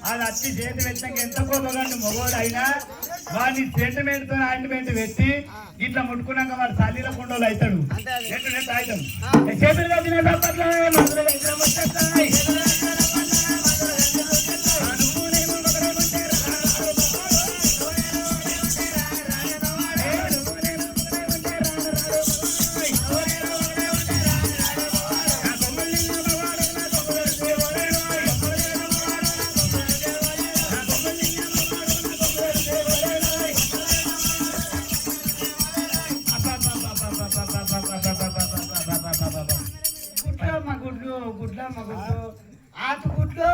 అది వచ్చి చేతి పెట్టాక ఎంత పోతుందండి మొగోడు అయినా వాడిని సెంటిమెంట్ తో ఆయింట్మెంట్ పెట్టి ఇట్లా ముట్టుకున్నాక వాడు చల్లీల కొండలు అవుతాడు చేతులు కట్టిన తప్పట్లే గుడ్లమ్మ గుడ్లు ఆకు గుడ్లు